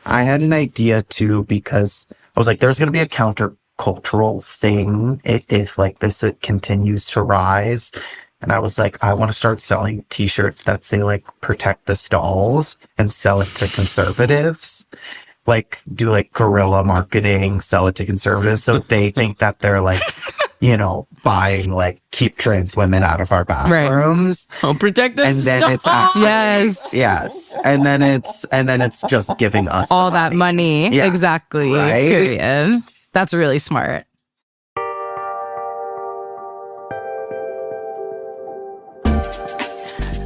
I had an idea too, because I was like, there's going to be a countercultural thing if like this continues to rise. And I was like, I want to start selling t-shirts that say like protect the stalls and sell it to conservatives. Like do like guerrilla marketing, sell it to conservatives. So they think that they're like, you know, buying like keep trans women out of our bathrooms. Right. Oh, protect us. And then it's actually yes. And then it's just giving us all that money. Yeah. Exactly. Right? Period. That's really smart.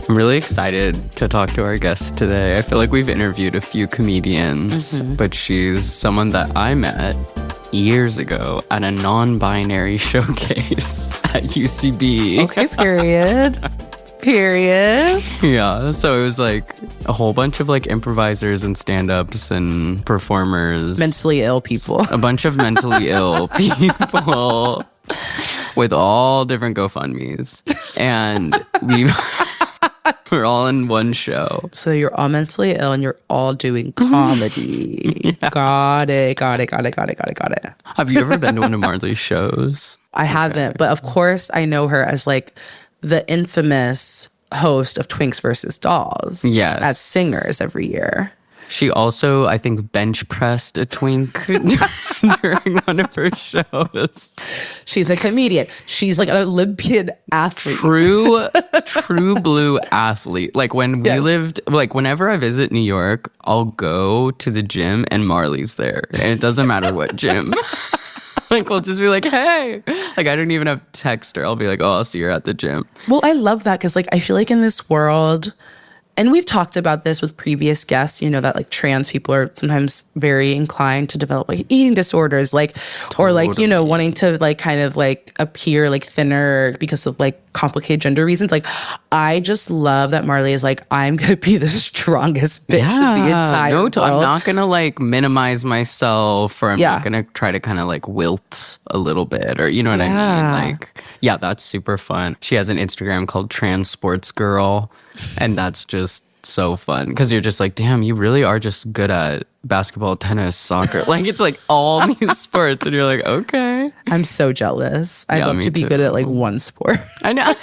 I'm really excited to talk to our guest today. I feel like we've interviewed a few comedians, but she's someone that I met years ago at a non-binary showcase at UCB. Okay, period. Yeah, so it was like a whole bunch of like improvisers and stand-ups and performers. Mentally ill people. A bunch of mentally ill people with all different GoFundMes. And we're all in one show. So you're all mentally ill and you're all doing comedy. Yeah. Got it. Have you ever been to one of Marley's shows? I haven't, but of course I know her as like the infamous host of Twinks versus Dolls. Yes. As singers every year. She also, I think, bench pressed a twink during one of her shows. She's a comedian. She's like an Olympian athlete. True blue athlete. Like when we lived, like whenever I visit New York, I'll go to the gym and Marley's there. And it doesn't matter what gym. Like we'll just be like, hey. Like I don't even have to text her. I'll be like, oh, I'll see her at the gym. Well, I love that because like I feel like in this world... And we've talked about this with previous guests, you know, that like trans people are sometimes very inclined to develop like eating disorders, like, or like, you know, wanting to like kind of like appear like thinner because of like complicated gender reasons. Like, I just love that Marley is like, I'm going to be the strongest bitch in the entire world. I'm not going to like minimize myself, or I'm not going to try to kind of like wilt a little bit, or you know what I mean? Like, yeah, that's super fun. She has an Instagram called Trans Sports Girl. And that's just so fun because you're just like, damn, you really are just good at basketball, tennis, soccer. Like it's like all these sports, and you're like, okay. I'm so jealous. I'd love to be good at like one sport. I know.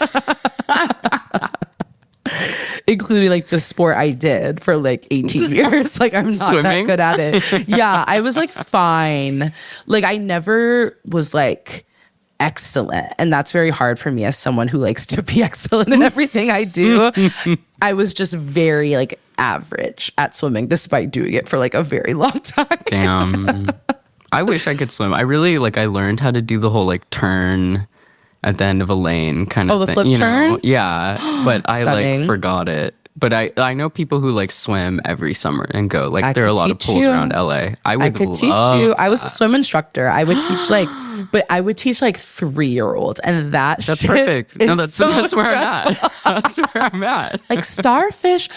Including like the sport I did for like 18 years. Like I'm not that good at it. Yeah, I was like fine. Like I never was like excellent, and that's very hard for me as someone who likes to be excellent in everything I do. I was just very like average at swimming despite doing it for like a very long time. Damn. I wish I could swim. I really like I learned how to do the whole like turn at the end of a lane kind of thing. Oh, the flip turn? Know? Yeah. But I like forgot it. But I know people who like swim every summer and go. Like there are a lot of pools around LA. I could teach you. I was a swim instructor. I would teach like, but I would teach like 3-year-olds, and that's perfect. No, that's where I'm at. That's where I'm at. Like starfish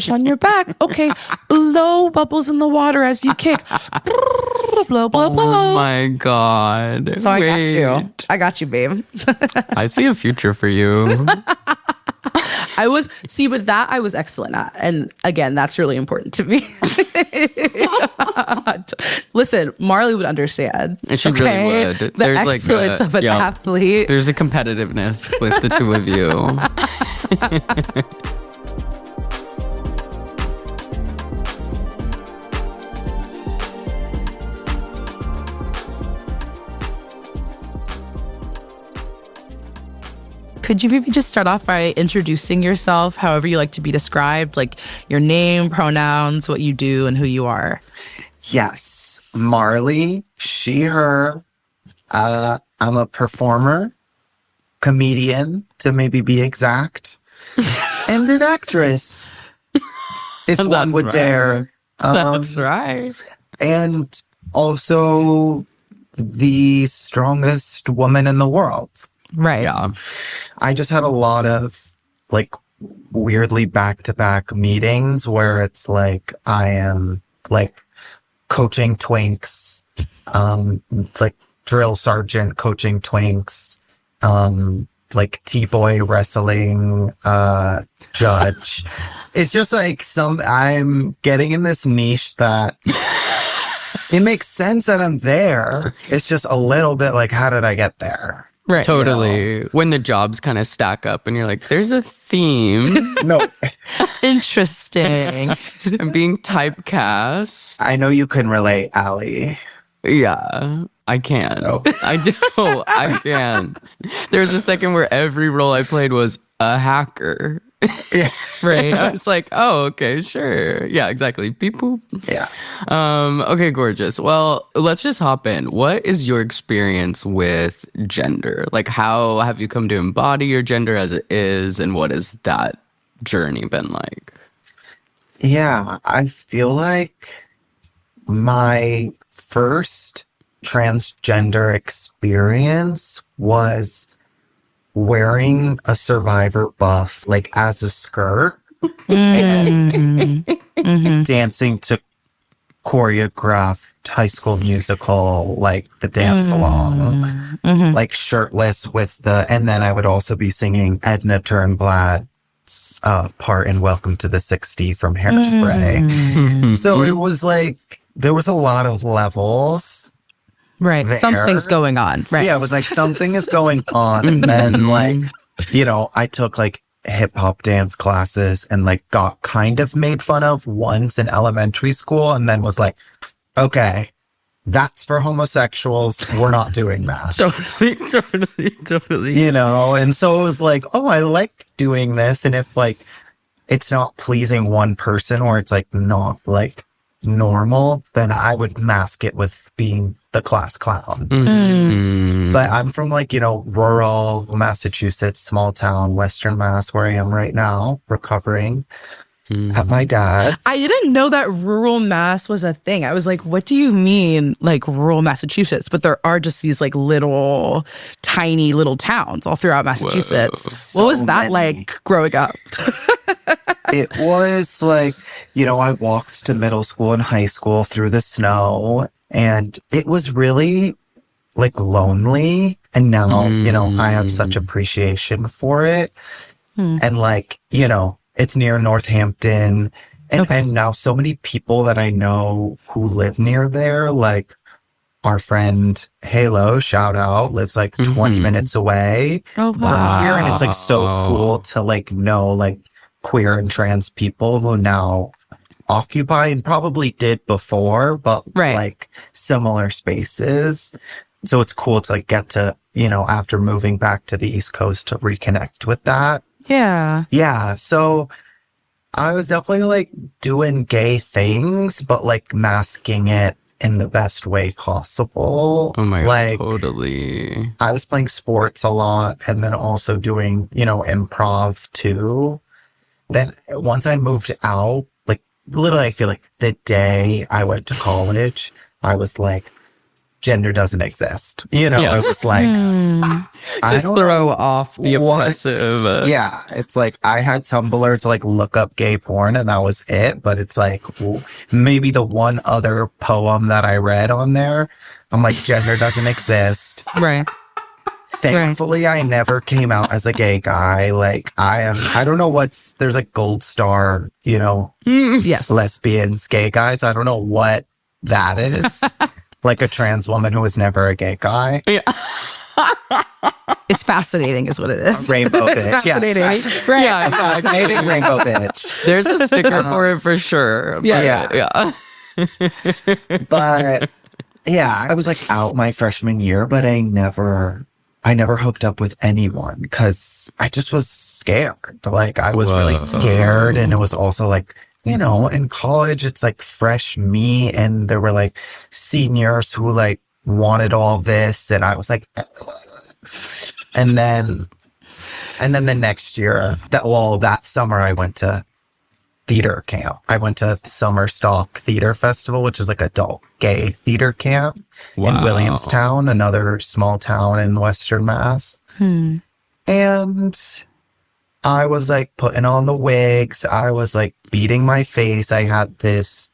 on your back. Okay, blow bubbles in the water as you kick. Blow, blow, blow. Oh my God. So I got you, babe. I see a future for you. I was excellent at. And again, that's really important to me. Listen, Marley would understand. And she really would. There's excellence of an athlete. There's a competitiveness with the two of you. Could you maybe just start off by introducing yourself, however you like to be described, like your name, pronouns, what you do, and who you are? Yes. Marley, she, her. I'm a performer, comedian, to maybe be exact, and an actress, if one would dare. That's right. And also the strongest woman in the world. Right. Yeah. I just had a lot of like weirdly back-to-back meetings where it's like I am like coaching twinks, like drill sergeant coaching twinks, like T-boy wrestling judge. It's just like I'm getting in this niche that it makes sense that I'm there. It's just a little bit like, how did I get there? Right. Totally. You know? When the jobs kind of stack up and you're like, there's a theme. No. Interesting. I'm being typecast. I know you can relate, Allie. Yeah, I can. No. I do. I can. There's a second where every role I played was a hacker. Yeah. Right. I was like, oh, okay, sure. Yeah, exactly. Beep boop. Yeah. Okay, gorgeous. Well, let's just hop in. What is your experience with gender? Like, how have you come to embody your gender as it is, and what has that journey been like? Yeah, I feel like my first transgender experience was wearing a Survivor buff, like as a skirt, and dancing to choreographed High School Musical, like the dance along, like shirtless with and then I would also be singing Edna Turnblad's part in Welcome to the 60 from Hairspray. So it was like, there was a lot of levels. Right. There. Something's going on. Right. Yeah, it was like something is going on. And then like, I took like hip hop dance classes and like got kind of made fun of once in elementary school and then was like, okay, that's for homosexuals. We're not doing that. Totally. And so it was like, oh, I like doing this. And if like it's not pleasing one person or it's like not like normal, then I would mask it with being the class clown. But I'm from like, rural Massachusetts, small town, Western Mass, where I am right now, recovering at my dad's. I didn't know that rural Mass was a thing. I was like, what do you mean, like rural Massachusetts? But there are just these like little, tiny little towns all throughout Massachusetts. What was that like growing up? It was like, I walked to middle school and high school through the snow, and it was really like lonely. And now, I have such appreciation for it. And like, it's near Northampton. And now so many people that I know who live near there, like our friend Halo, shout out, lives like 20 minutes away from here. And it's like so cool to like know like queer and trans people who now occupy and probably did before, but like similar spaces. So it's cool to like get to, after moving back to the East Coast to reconnect with that. Yeah. Yeah. So I was definitely like doing gay things, but like masking it in the best way possible. Oh my God, totally. I was playing sports a lot and then also doing, improv too. Then once I moved out, like literally I feel like the day I went to college, I was like, gender doesn't exist. It was like, just throw off the oppressive. Yeah, it's like I had Tumblr to like look up gay porn and that was it. But it's like maybe the one other poem that I read on there, I'm like, gender doesn't exist. Right. Thankfully, I never came out as a gay guy. Like I don't know there's like gold star, yes, lesbians, gay guys. I don't know what that is. Like a trans woman who was never a gay guy. Yeah. It's fascinating is what it is. A rainbow bitch. It's fascinating. Yeah, Right. Yeah, a fascinating rainbow bitch. There's a sticker for it for sure. Yeah. But yeah, I was like out my freshman year, but I never hooked up with anyone because I just was scared. Like I was really scared. And it was also like, in college, it's like fresh meat. And there were like seniors who like wanted all this. And I was like, and then the next year, that summer, I went to theater camp. I went to Summer Stock Theater Festival, which is like adult gay theater camp in Williamstown, another small town in Western Mass. And I was like putting on the wigs. I was like beating my face. I had this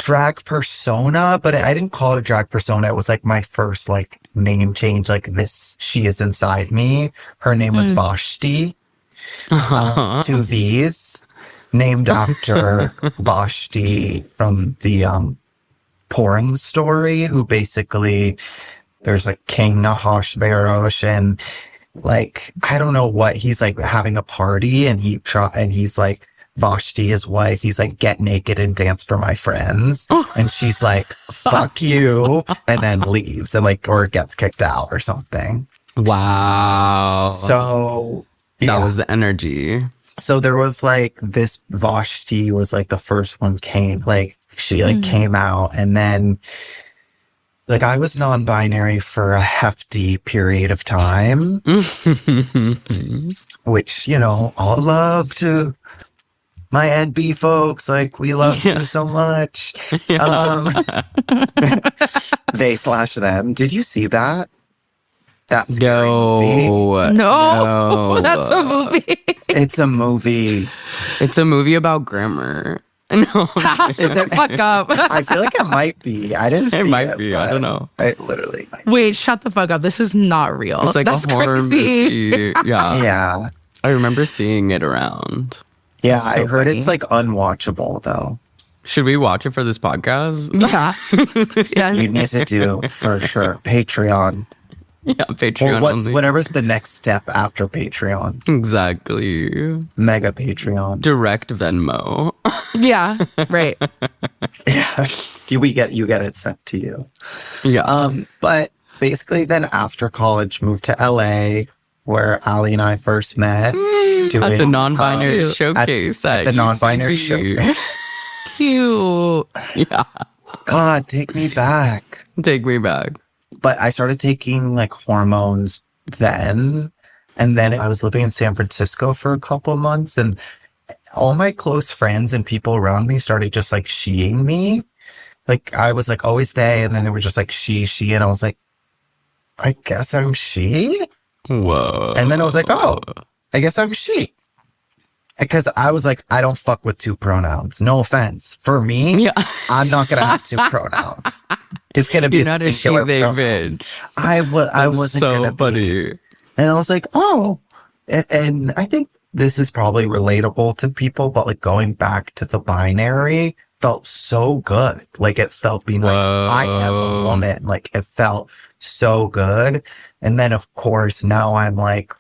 drag persona, but I didn't call it a drag persona. It was like my first like name change. Like this, she is inside me. Her name was Vashti. 2 V's, named after Vashti from the Purim story, who basically there's like King Ahasuerus and like I don't know what, he's like having a party and he's like Vashti, his wife, he's like, get naked and dance for my friends. And she's like, fuck you, and then leaves and like, or gets kicked out or something. Wow. So that was the energy. So there was like this Vashti was like the first one came, like she like came out, and then like I was non-binary for a hefty period of time, which, you know, all love to my NB folks, like we love you so much. They/them. Did you see that? That's no, that's a movie. It's a movie. It's a movie about grammar. No, shut the fuck up. I feel like it might be. I didn't see it. It might be. I don't know. It literally might Wait, shut the fuck up. This is not real. It's like that's a horror crazy. movie. Yeah. Yeah. I remember seeing it around. Yeah, So I heard funny. it's like unwatchable though. Should we watch it for this podcast? Yeah. You Yes. need to do for sure. Patreon. Yeah, Or Patreon only. whatever's the next step after Patreon. Exactly. Mega Patreon. Direct Venmo. Yeah. Right. Yeah. You get it sent to you. Yeah. But basically then after college moved to LA where Ali and I first met. At the non-binary Cute. showcase. At the non-binary UCB. showcase. Cute. Yeah. God, take me back. Take me back. But I started taking like hormones then. And then I was living in San Francisco for a couple months, and all my close friends and people around me started just like sheing me. Like I was like always they, and then they were just like she, and I was like, I guess I'm she. Whoa. And then I was like, oh, I guess I'm she. Because I was like, I don't fuck with 2 pronouns. No offense. For me, Yeah. I'm not going to have 2 pronouns. It's going to be You're a not a she, singular they, pronoun. bitch. I wasn't going So to funny. be. And I was like, oh. And I think this is probably relatable to people, but like going back to the binary felt so good. Like it felt being like, I am a woman. Like it felt so good. And then of course now I'm like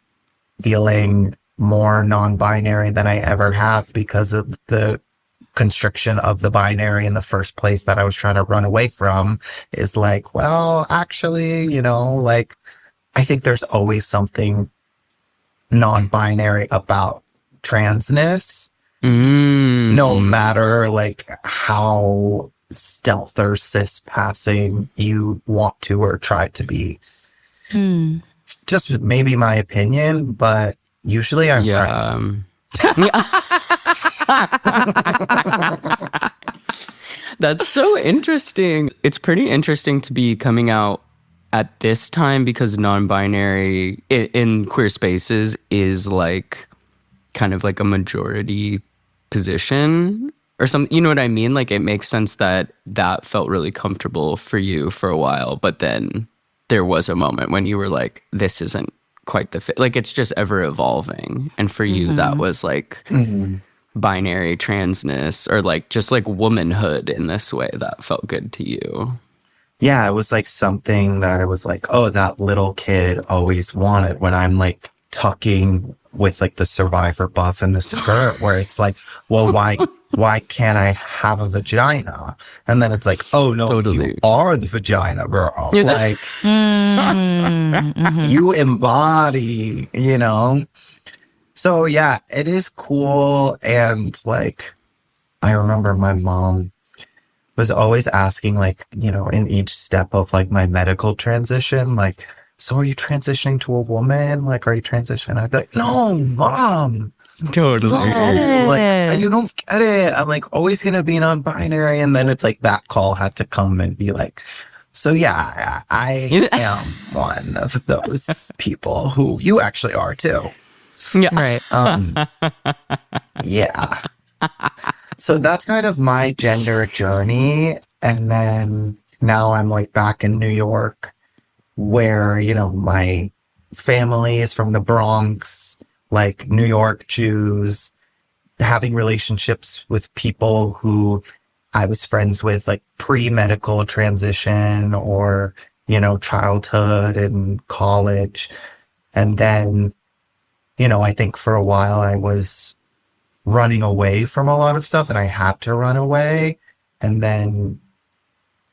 feeling more non-binary than I ever have because of the constriction of the binary in the first place that I was trying to run away from. Is like, well, actually, you know, like I think there's always something non-binary about transness, no matter like how stealth or cis passing you want to or try to be. Just maybe my opinion, but usually I'm right. That's so interesting. It's pretty interesting to be coming out at this time because non-binary in queer spaces is like kind of like a majority position or something. You know what I mean? Like it makes sense that felt really comfortable for you for a while, but then there was a moment when you were like, this isn't quite the fit. Like it's just ever evolving. And for you, that was like binary transness or like just like womanhood in this way that felt good to you. Yeah, it was like something that it was like, oh, that little kid always wanted when I'm like tucking with like the Survivor buff and the skirt where it's like, well, why can't I have a vagina? And then it's like, oh no, Totally. you are the vagina girl. Like you embody, you know? So yeah, it is cool. And like, I remember my mom was always asking like, you know, in each step of like my medical transition, like, so are you transitioning to a woman? Like, are you transitioning? I'd be like, no, mom. Totally. No, like, you don't get it. I'm like always going to be non-binary. And then it's like that call had to come and be like, so yeah, I am one of those people who you actually are too. Yeah. Right. Yeah. So that's kind of my gender journey. And then now I'm like back in New York where, you know, my family is from the Bronx, like New York Jews, having relationships with people who I was friends with like pre-medical transition or, you know, childhood and college. And then, you know, I think for a while I was running away from a lot of stuff and I had to run away. And then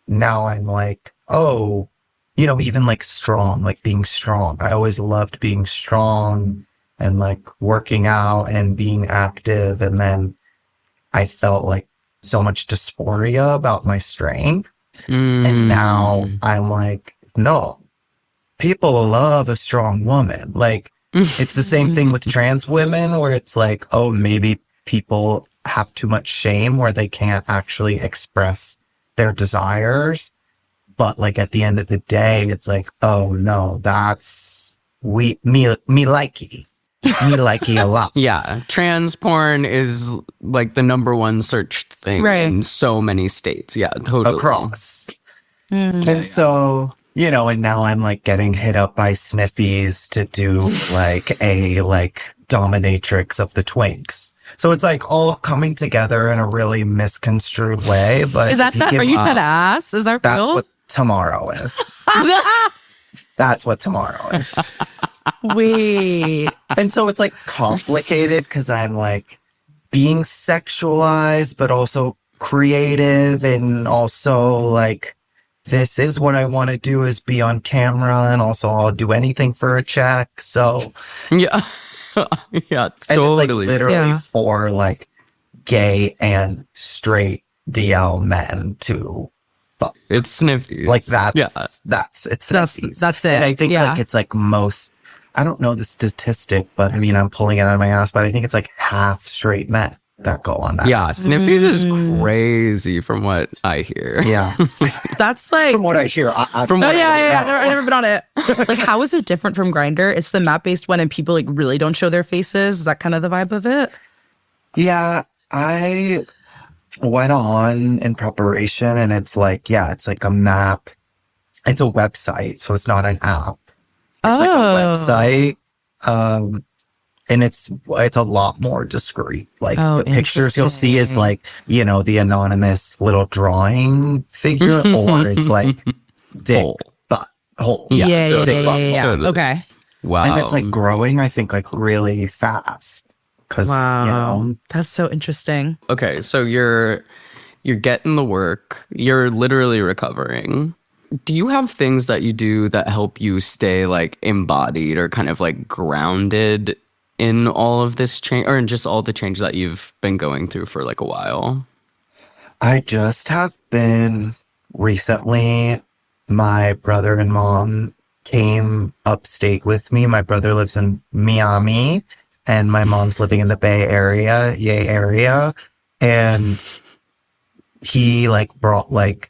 now I'm like, oh, you know, even like strong, like being strong. I always loved being strong and like working out and being active. And then I felt like so much dysphoria about my strength. And now I'm like, no, people love a strong woman. Like, it's the same thing with trans women where it's like, oh, maybe people have too much shame where they can't actually express their desires. But like at the end of the day, it's like, oh no, that's me likey. Me likey a lot. Yeah. Trans porn is like the number one searched thing in so many states. Yeah, totally. Across. And so, you know, and now I'm like getting hit up by sniffies to do like a like dominatrix of the twinks. So it's like all coming together in a really misconstrued way. But is that are you that ass? Is that real? That's what tomorrow is. That's what tomorrow is. Wait. And so it's like complicated because I'm like being sexualized, but also creative and also like, this is what I want to do is be on camera and also I'll do anything for a check. So yeah. Yeah, totally. And it's like literally for like gay and straight DL men to fuck. It's sniffy. Like that's it. And I think like it's like most, I don't know the statistic, but I mean, I'm pulling it out of my ass, but I think it's like half straight men that go on that. Yeah, sniffies is crazy from what I hear. Yeah. That's like from what I hear. I've never been on it. Like, how is it different from Grindr? It's the map-based one and people like really don't show their faces. Is that kind of the vibe of it? Yeah, I went on in preparation and it's like, yeah, it's like a map. It's a website, so it's not an app. It's like a website. And it's a lot more discreet. Like the pictures you'll see is like, you know, the anonymous little drawing figure, or it's like dick, butt, hole. Yeah. Okay. Wow. And it's like growing, I think, like really fast. Cause you know. That's so interesting. Okay, so you're getting the work. You're literally recovering. Do you have things that you do that help you stay like embodied or kind of like grounded in all of this change, or in just all the change that you've been going through for like a while? I just have been recently, my brother and mom came upstate with me. My brother lives in Miami and my mom's living in the Bay Area. And he like brought like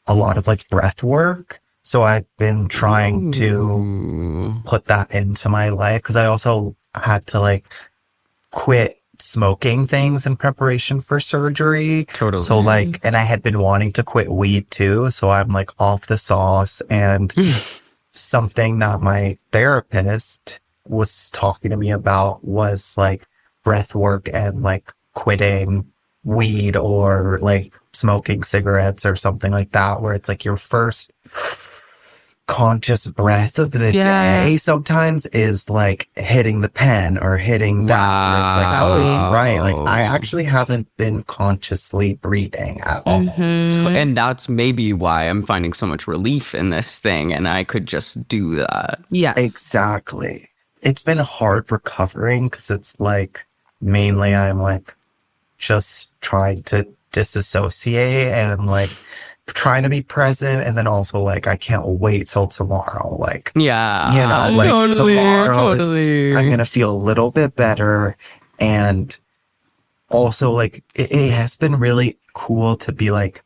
a lot of like breath work. So I've been trying to put that into my life because I also had to like quit smoking things in preparation for surgery. Totally. So like, and I had been wanting to quit weed too. So I'm like off the sauce, and something that my therapist was talking to me about was like breath work and like quitting weed or like smoking cigarettes or something like that, where it's like your first conscious breath of the day sometimes is like hitting the pen or hitting that. Where it's like, oh, right. Like I actually haven't been consciously breathing at all. And that's maybe why I'm finding so much relief in this thing, and I could just do that. Yes. Exactly. It's been hard recovering because it's like mainly I'm like just trying to disassociate and like trying to be present, and then also like I can't wait till tomorrow. Like, you know, like tomorrow I'm gonna feel a little bit better, and also like it has been really cool to be like,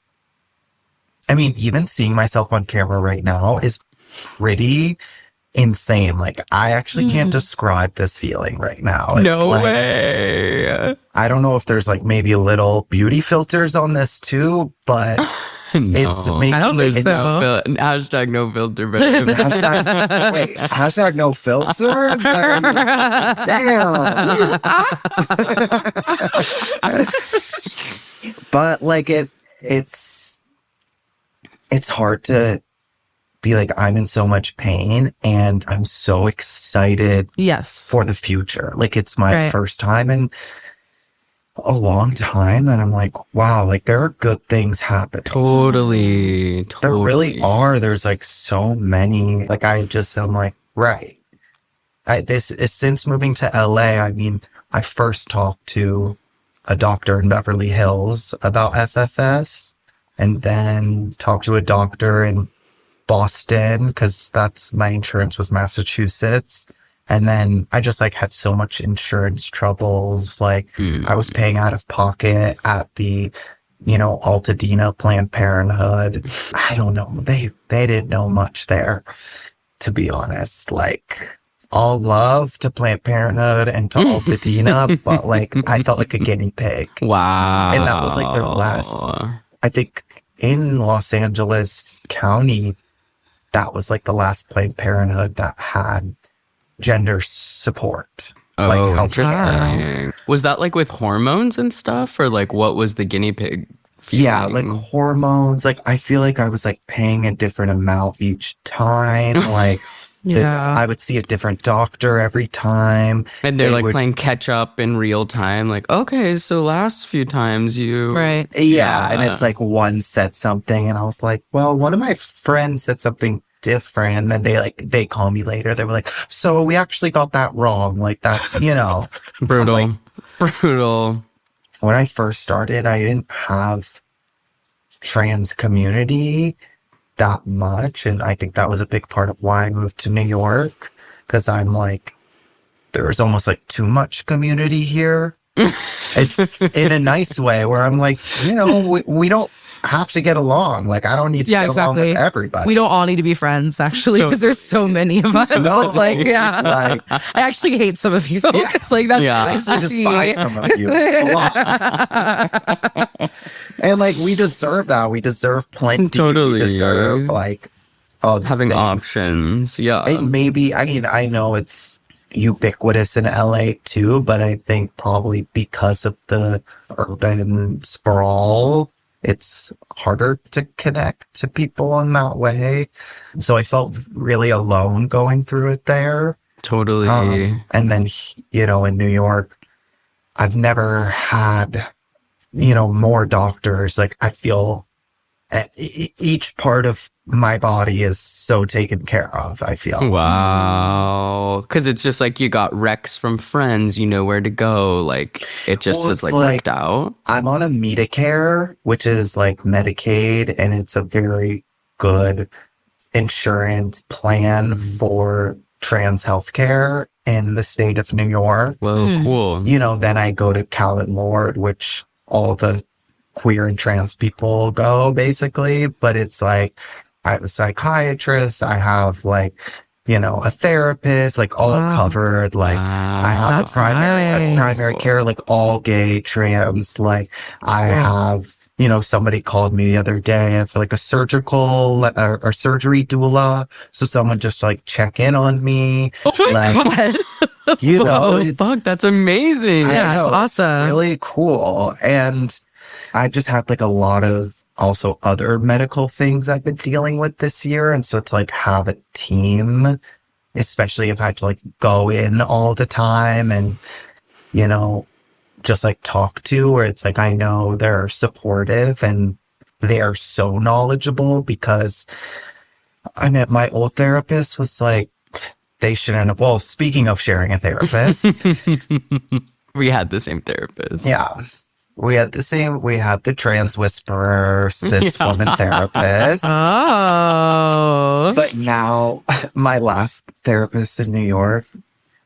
I mean, even seeing myself on camera right now is pretty insane. Like, I actually can't describe this feeling right now. It's No like, way. I don't know if there's like maybe little beauty filters on this too, but it's making I don't think it's, so. Hashtag no filter, but hashtag no filter. Damn. But like it's hard to be like, I'm in so much pain and I'm so excited for the future. Like, it's my first time in a long time that I'm like, wow, like there are good things happening. Totally. There really are. There's like so many. Like, I'm like, right. This is since moving to LA. I mean, I first talked to a doctor in Beverly Hills about FFS, and then talked to a doctor in Boston, because that's my insurance was Massachusetts. And then I just like had so much insurance troubles. Like, I was paying out of pocket at the, Altadena Planned Parenthood. I don't know. They didn't know much there, to be honest. Like, all love to Planned Parenthood and to Altadena, but like I felt like a guinea pig. Wow. And that was like their last, I think in Los Angeles County, that was like the last Planned Parenthood that had gender support. Like, interesting. Was that like with hormones and stuff, or like what was the guinea pig feeling? Yeah, like hormones. Like, I feel like I was like paying a different amount each time. Like, I would see a different doctor every time. And they're like playing catch up in real time. Like, okay, so last few times you... Right. Yeah, and it's like one said something and I was like, well, one of my friends said something different. And then they call me later. They were like, so we actually got that wrong. Like, that's, Brutal. Like, brutal. When I first started, I didn't have trans community that much, and I think that was a big part of why I moved to New York, because I'm like, there's almost like too much community here. It's in a nice way where I'm like, we don't have to get along. Like, I don't need to get along with everybody. We don't all need to be friends, actually, because there's so many of us. No, it's like, I actually hate some of you. It's like that's I despise some of you a lot. And like, we deserve that. We deserve plenty. Totally. We deserve like all these having things. options. Yeah. And maybe, I mean, I know it's ubiquitous in LA too, but I think probably because of the urban sprawl, it's harder to connect to people in that way. So I felt really alone going through it there. Totally. And then, in New York, I've never had, more doctors. Like, I feel each part of my body is so taken care of, I feel. Wow. Because it's just like you got recs from friends, you know where to go. Like, it just is like worked out. I'm on a Medicare, which is like Medicaid, and it's a very good insurance plan for trans healthcare in the state of New York. Whoa, cool. Then I go to Cal and Lord, which all the queer and trans people go, basically. But it's like, I have a psychiatrist, I have like, a therapist, like all covered. Like, I have primary care, like all gay, trans. Like, I have, somebody called me the other day for like a surgical or surgery doula. So someone just like check in on me. Oh my God. Fuck, that's amazing. Yeah, it's awesome. Really cool. And I've just had like a lot of also other medical things I've been dealing with this year. And so to like have a team, especially if I had to like go in all the time and, just like talk to, where it's like, I know they're supportive and they are so knowledgeable, because I mean, my old therapist was like, they shouldn't have, well, speaking of sharing a therapist. We had the same therapist. Yeah. We had the trans whisperer, cis woman therapist. Oh. But now, my last therapist in New York,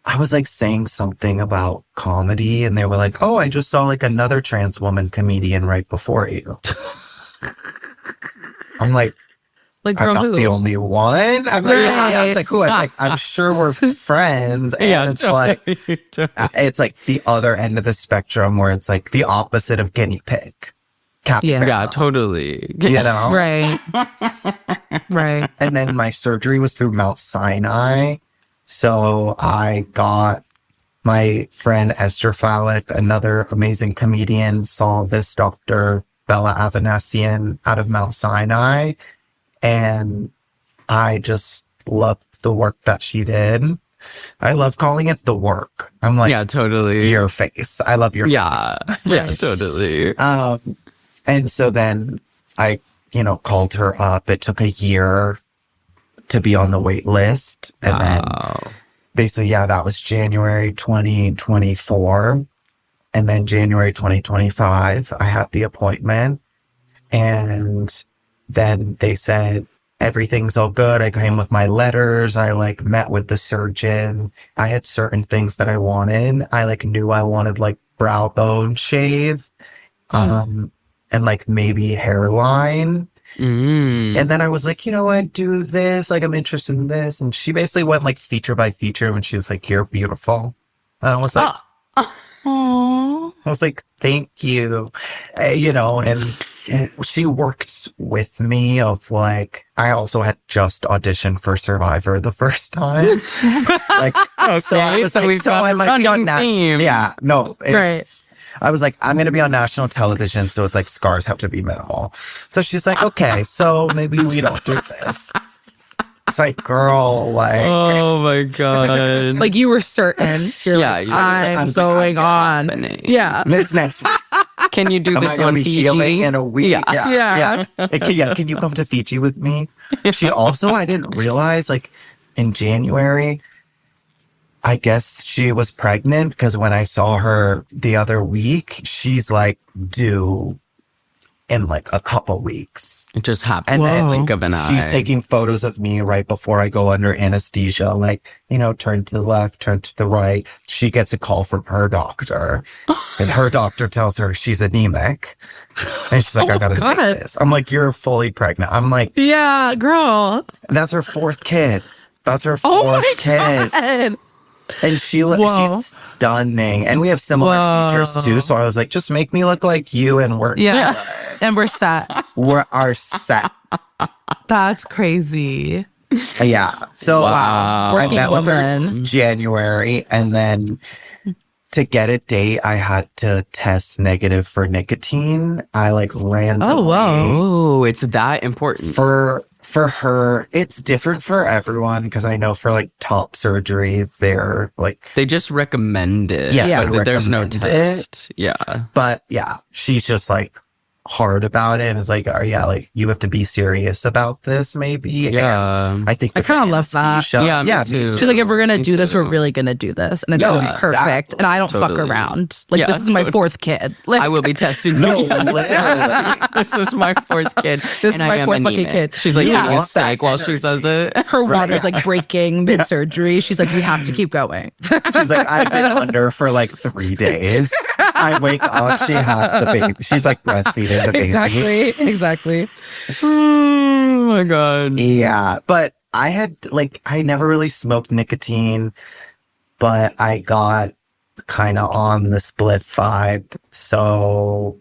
I was like saying something about comedy, and they were like, oh, I just saw like another trans woman comedian right before you. I'm like, Like, I'm girl, not who? the only one. I'm like, yeah. It's like, who? It's like, I'm sure we're friends. And it's like, it's like the other end of the spectrum where it's like the opposite of guinea pig. Capybara. Yeah, totally. You know? Right. Right. And then my surgery was through Mount Sinai. So I got my friend Esther Fallick, another amazing comedian, saw this doctor, Bella Avanesian, out of Mount Sinai. And I just loved the work that she did. I love calling it the work. I'm like, yeah, totally. Your face. I love your face. Yeah, totally. And so then I, called her up. It took a year to be on the wait list. And then basically, that was January 2024. And then January 2025, I had the appointment. And then they said, everything's all good. I came with my letters. I met with the surgeon. I had certain things that I wanted. I knew I wanted brow bone shave. And maybe hairline. And then I was like, what, do this. I'm interested in this. And she basically went feature by feature when she was like, you're beautiful. And I was like, Aww. I was like, thank you. And she worked with me of I also had just auditioned for Survivor the first time. So I was like, so I might be on national. Yeah, no, it's, I was like, I'm going to be on national television, so it's scars have to be minimal. So she's like, okay, so maybe we don't do this. It's like, girl, oh my God. You were certain. I'm going on. Yeah. It's next week. Can you do Am this I on be Fiji? healing in a week? Yeah. Can you come to Fiji with me? She also, I didn't realize, in January, I guess she was pregnant because when I saw her the other week, she's due in a couple weeks. It just happened. And then blink of an eye. She's taking photos of me right before I go under anesthesia. Turn to the left, turn to the right. She gets a call from her doctor. And her doctor tells her she's anemic. And she's like, I gotta take this. I'm like, you're fully pregnant. I'm like, yeah, girl. That's her fourth kid. That's her fourth kid. God. And she's stunning. And we have similar features too. So I was like, just make me look like you and we're and we're set. We're set. That's crazy. Yeah. So I met with her woman. January, and then to get a date, I had to test negative for nicotine. I randomly. Oh, it's that important. For her, it's different for everyone because I know for top surgery, they're they just recommend it. Yeah, but there's no test. Yeah. But yeah, she's just hard about it and it's you have to be serious about this maybe. Yeah. And I think I kind of love that. Yeah, me too. She's like, if we're gonna do this, we're really gonna do this, and it's gonna be perfect. Exactly. And I don't fuck around. This is my fourth kid. I will be tested. No, literally. This is my fourth kid. This is my fourth fucking kid. She's eating a steak while she says it. Her water's breaking mid surgery. She's like, we have to keep going. She's like, I've been under for 3 days. I wake up, she has the baby. She's breastfeeding the baby. Exactly. Oh my God. Yeah. But I had I never really smoked nicotine, but I got kind of on the split vibe. So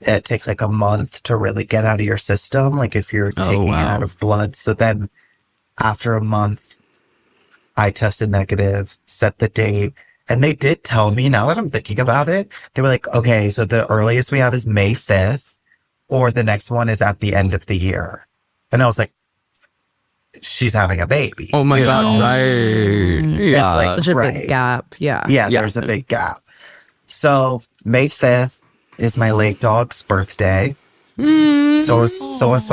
it takes a month to really get out of your system. If you're taking it out of blood. So then after a month, I tested negative, set the date. And they did tell me, now that I'm thinking about it, they were like, okay, so the earliest we have is May 5th, or the next one is at the end of the year. And I was like, she's having a baby. Oh my God. Right. Yeah. It's such a big gap. Yeah. Yeah, there's a big gap. So May 5th is my late dog's birthday. So it's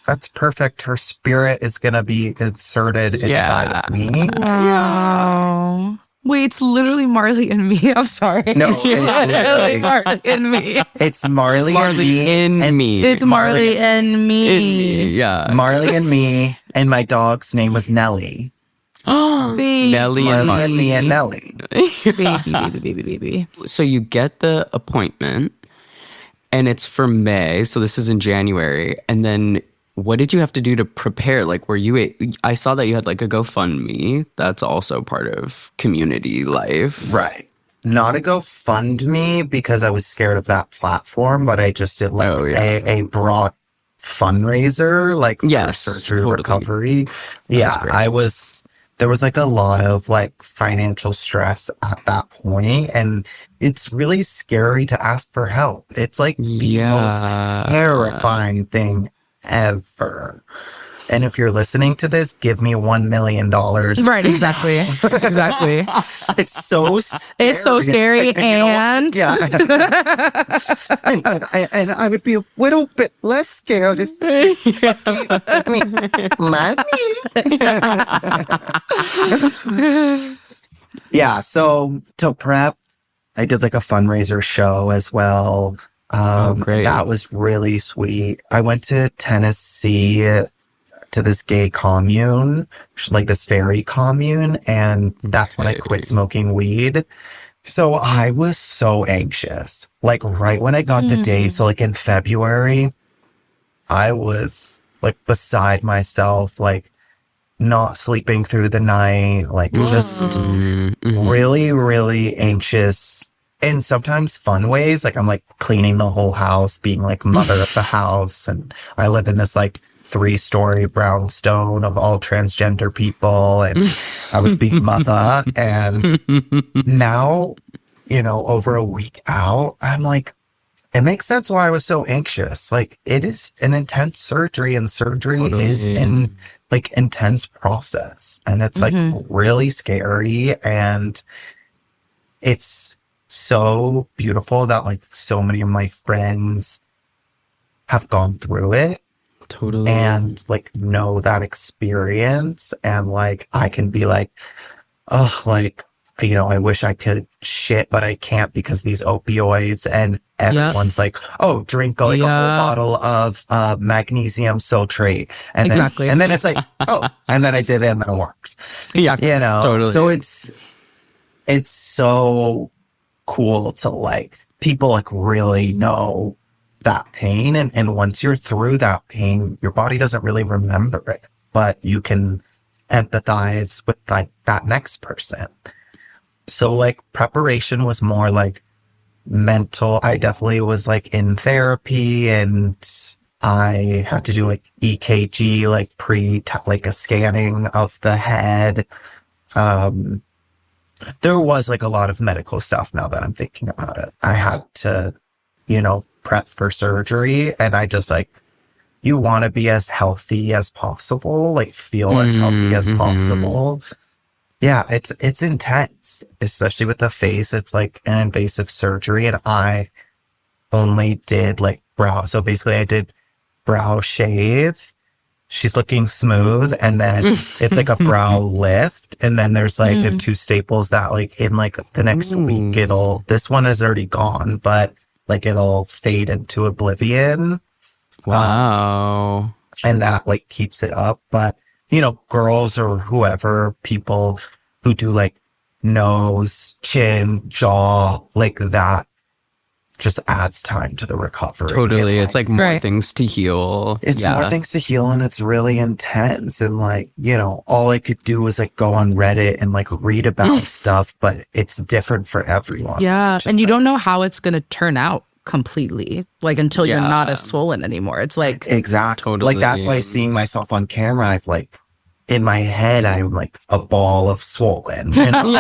that's perfect. Her spirit is going to be inserted inside of me. Wow. Wait, it's literally Marley and me. I'm sorry. No, literally Marley and me. It's Marley and me. It's Marley and me. Yeah. Marley and me, and my dog's name was Nelly. Nelly and Marley and me and Nelly. Baby. So you get the appointment, and it's for May. So this is in January, and then what did you have to do to prepare? Like, I saw that you had like a GoFundMe. That's also part of community life. Right. Not a GoFundMe because I was scared of that platform, but I just did like a broad fundraiser, like for surgery recovery. Yeah, there was like a lot of like financial stress at that point, and it's really scary to ask for help. It's like the most terrifying thing ever. And if you're listening to this, give me $1 million. Right, exactly. Exactly. It's so scary. It's so scary. And yeah. and I would be a little bit less scared if yeah, so to prep, I did like a fundraiser show as well. Great. That was really sweet. I went to Tennessee to this gay commune, like this fairy commune, and that's when I quit smoking weed. So I was so anxious. Like right when I got the day, so like in February, I was like beside myself, like not sleeping through the night, like just really, really anxious. In sometimes fun ways, like I'm like cleaning the whole house, being like mother of the house, and I live in this like 3-story brownstone of all transgender people, and I was being mother. And now, you know, over a week out, I'm like, it makes sense why I was so anxious. Like it is an intense surgery, and surgery is an like intense process, and it's like really scary, and it's so beautiful that like so many of my friends have gone through it. Totally. And like know that experience, and like I can be like, oh, like, you know, I wish I could shit, but I can't because these opioids. And everyone's like, oh, drink like a whole bottle of magnesium sultrate. And then it's like, oh, and then I did it and then it worked. Exactly. You know, totally. So it's so cool to like people like really know that pain, and once you're through that pain, your body doesn't really remember it, but you can empathize with like that next person. So like preparation was more like mental. I definitely was like in therapy, and I had to do like EKG, like like a scanning of the head. There was like a lot of medical stuff now that I'm thinking about it. I had to, you know, prep for surgery, and I just like, you want to be as healthy as possible, like feel as healthy as possible. Yeah, it's intense, especially with the face. It's like an invasive surgery, and I only did like brow. So basically I did brow shave. She's looking smooth, and then it's like a brow lift, and then there's like the 2 staples that like in like the next week this one is already gone, but like it'll fade into oblivion. Wow. And that like keeps it up. But, you know, girls or whoever, people who do like nose, chin, jaw, like that just adds time to the recovery. Totally. And, it's like more things to heal. It's more things to heal, and it's really intense. And like, you know, all I could do was like go on Reddit and like read about stuff, but it's different for everyone. Yeah. Just, And you don't know how it's going to turn out completely, like until you're not as swollen anymore. It's like, exactly. Totally. Like that's why seeing myself on camera, I've like, in my head, I'm like a ball of swollen. You know?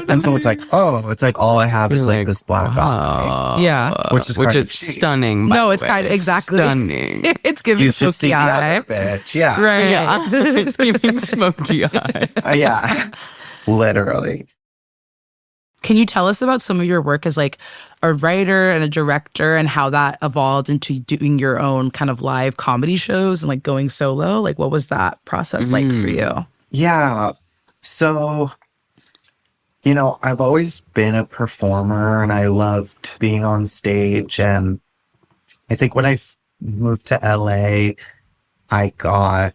And so it's like, oh, it's like all I have is like this black eye. Yeah. Which is stunning. No, it's kind of exactly stunning. It's giving you should see smoky the eye. other bitch. Yeah. Right. Yeah. It's giving smoky eye. Yeah. Literally. Can you tell us about some of your work as like a writer and a director, and how that evolved into doing your own kind of live comedy shows and like going solo? Like, what was that process like for you? Yeah. So, you know, I've always been a performer, and I loved being on stage. And I think when I moved to LA, I got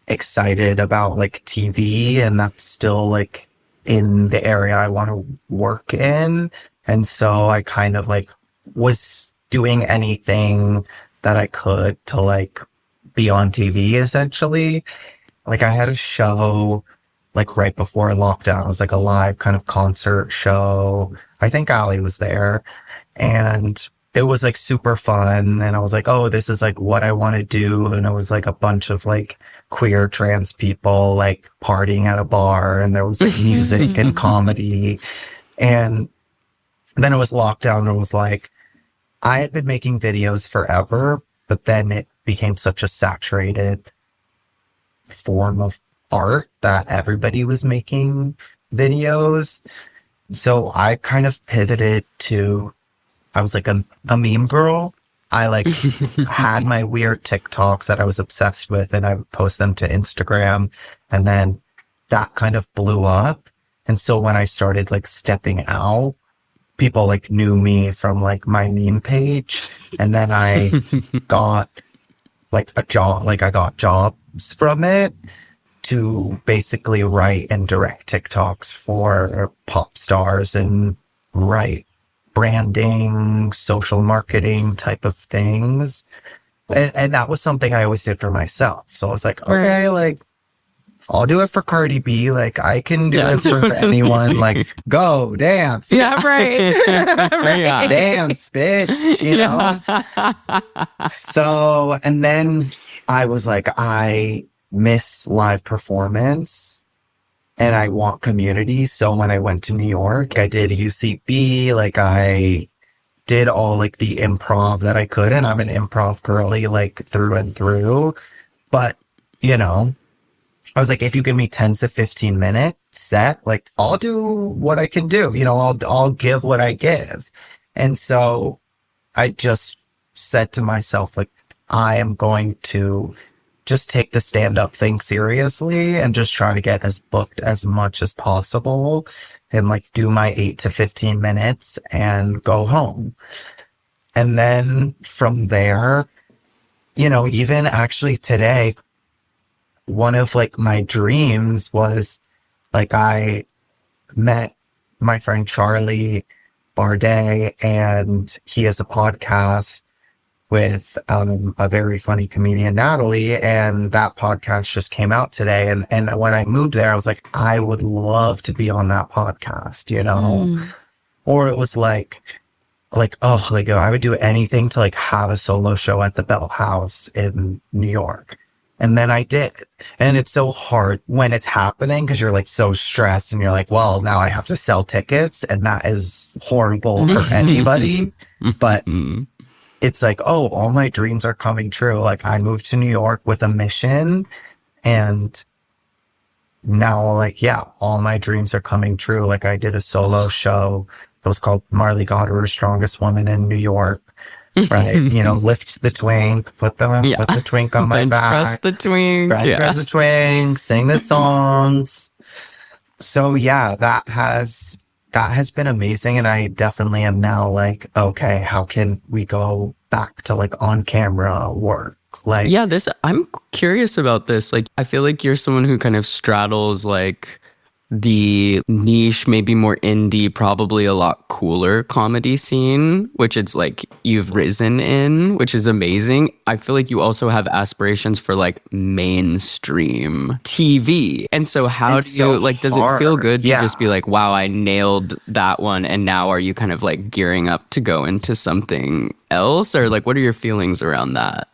excited about like TV, and that's still like in the area I want to work in. And so I kind of like was doing anything that I could to like be on TV essentially. Like I had a show like right before lockdown. It was like a live kind of concert show. I think Ali was there, and it was like super fun. And I was like, oh, this is like what I want to do. And it was like a bunch of like queer trans people like partying at a bar, and there was like music and comedy. And then it was lockdown, and it was like, I had been making videos forever, but then it became such a saturated form of art that everybody was making videos. So I kind of pivoted to, I was like a meme girl. I like had my weird TikToks that I was obsessed with, and I would post them to Instagram, and then that kind of blew up. And so when I started like stepping out, people like knew me from like my meme page, and then I got like a job, like I got jobs from it to basically write and direct TikToks for pop stars and write branding, social marketing type of things. And that was something I always did for myself. So I was like, okay, like I'll do it for Cardi B. Like I can do it for anyone. Like go dance. Yeah, right. Yeah. Dance, bitch, you know? So, and then I was like, I miss live performance and I want community. So when I went to New York, I did UCB. Like I did all like the improv that I could. And I'm an improv girly, like through and through. But, you know, I was like, if you give me 10 to 15 minute set, like I'll do what I can do, you know, I'll give what I give. And so I just said to myself, like, I am going to just take the stand-up thing seriously and just try to get as booked as much as possible and like do my 8 to 15 minutes and go home. And then from there, you know, even actually today, one of like my dreams was like I met my friend Charlie Bardet, and he has a podcast with a very funny comedian, Natalie, and that podcast just came out today. And when I moved there, I was like, I would love to be on that podcast, you know? Or it was like, oh, like I would do anything to like have a solo show at the Bell House in New York. And then I did. And it's so hard when it's happening because you're like so stressed and you're like, well, now I have to sell tickets. And that is horrible for anybody. But it's like, oh, all my dreams are coming true. Like I moved to New York with a mission, and now like, yeah, all my dreams are coming true. Like I did a solo show. It was called Marley, Gotterer, Strongest Woman in New York. Right. You know, lift the twink, put the twink on my back. Press the twink. Right, press the twink, sing the songs. So yeah, that has been amazing. And I definitely am now like, okay, how can we go back to like on camera work? Like, yeah, I'm curious about this. Like, I feel like you're someone who kind of straddles like the niche, maybe more indie, probably a lot cooler comedy scene, which it's like you've risen in, which is amazing. I feel like you also have aspirations for like mainstream TV. And so how do you like, does it feel good to just be like, wow, I nailed that one, and now are you kind of like gearing up to go into something else? Or like, what are your feelings around that?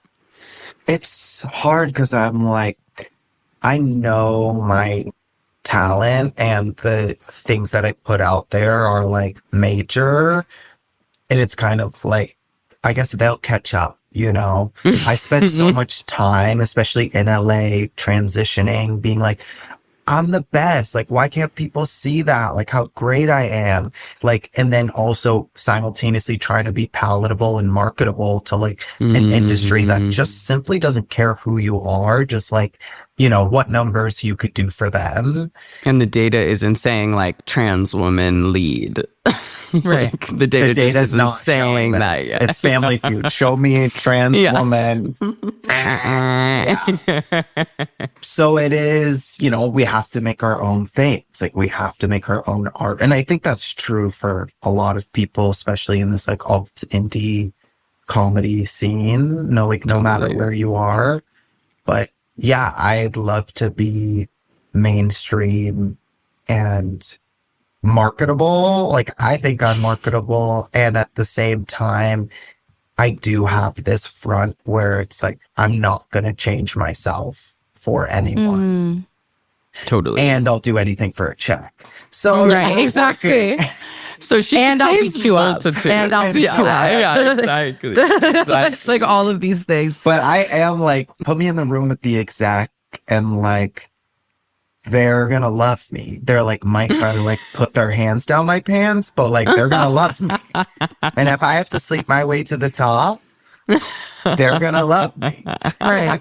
It's hard because I'm like, I know my talent and the things that I put out there are like major, and it's kind of like, I guess they'll catch up, you know? I spent so much time, especially in LA, transitioning, being like, I'm the best. Like, why can't people see that? Like, how great I am. Like, and then also simultaneously trying to be palatable and marketable to like an industry that just simply doesn't care who you are. Just like, you know, what numbers you could do for them. And the data isn't saying like trans woman lead. Right. Like, the data just isn't not saying that yet. It's Family Feud. Show me a trans woman. So it is, you know, we have to make our own things. Like we have to make our own art. And I think that's true for a lot of people, especially in this like alt indie comedy scene. No, like no matter where you are. But yeah, I'd love to be mainstream and marketable. Like, I think I'm marketable. And at the same time, I do have this front where it's like, I'm not going to change myself for anyone. Totally. And I'll do anything for a check. So, right, exactly. So she And I'll beat you up. And I'll beat you up. Yeah, exactly. Like all of these things. But I am like, put me in the room with the exec and like, they're gonna love me. They're like, might try to like put their hands down my pants, but like, they're gonna love me. And if I have to sleep my way to the top, they're gonna love me. Right.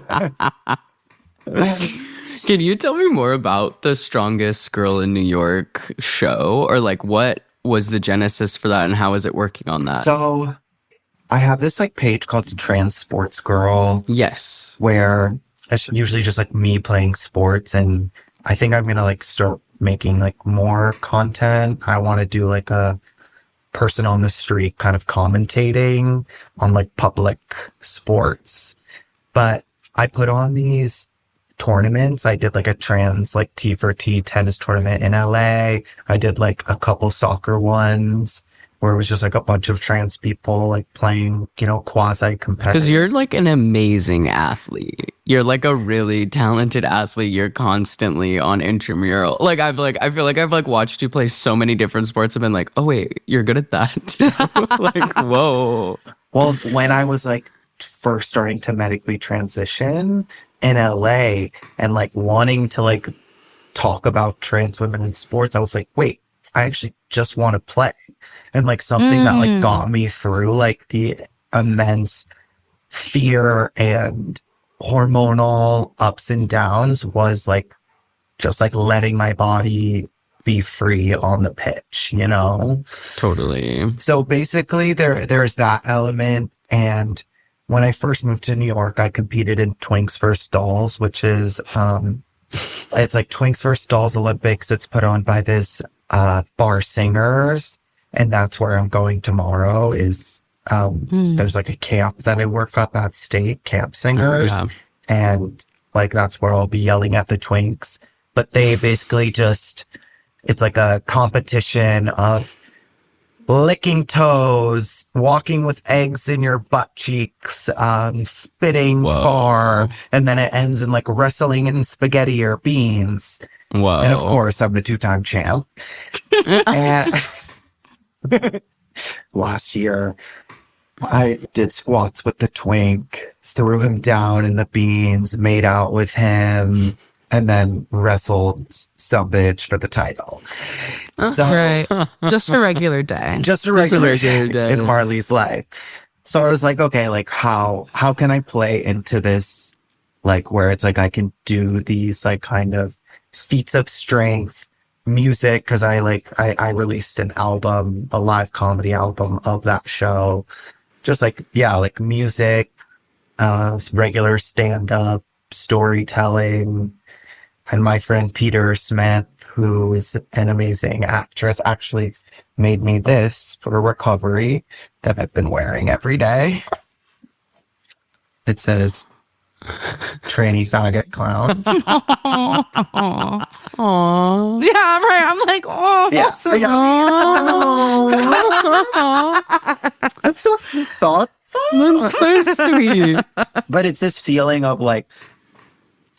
Can you tell me more about the Strongest Girl in New York show? Or like, what was the genesis for that and how is it working on that? So I have this like page called Trans Sports Girl. Yes. Where it's usually just like me playing sports, and I think I'm gonna like start making like more content. I want to do like a person on the street kind of commentating on like public sports. But I put on these tournaments. I did like a trans like T for T tennis tournament in LA. I did like a couple soccer ones where it was just like a bunch of trans people like playing, you know, quasi competitive. Because you're like an amazing athlete. You're like a really talented athlete. You're constantly on intramural. Like I feel like I've like watched you play so many different sports. I've been like, oh wait, you're good at that too. Like, whoa. Well, when I was like first starting to medically transition in LA and like wanting to like talk about trans women in sports, I was like, wait, I actually just want to play. And like something that like got me through like the immense fear and hormonal ups and downs was like just like letting my body be free on the pitch, you know? Totally. So basically there's that element. And when I first moved to New York, I competed in Twinks vs. Dolls, which is it's like Twinks vs. Dolls Olympics. It's put on by this bar singers, and that's where I'm going tomorrow. Is there's like a camp that I work up at State, Camp Singers, and like that's where I'll be yelling at the Twinks. But they basically just, it's like a competition of licking toes, walking with eggs in your butt cheeks, spitting far, and then it ends in like wrestling in spaghetti or beans. Whoa. And of course, I'm the 2-time champ. And last year, I did squats with the twink, threw him down in the beans, made out with him, and then wrestled some bitch for the title. So, right. Just a regular day. Just a regular day in Marley's life. So I was like, okay, like how can I play into this, like where it's like I can do these like kind of feats of strength music, because I released an album, a live comedy album of that show. Just like, yeah, like music, regular stand-up, storytelling. And my friend Peter Smith, who is an amazing actress, actually made me this for recovery that I've been wearing every day. It says, tranny faggot clown. Aww. Yeah, right. I'm like, oh, Yeah. that's so sweet. That's so thoughtful. That's so sweet. But it's this feeling of like,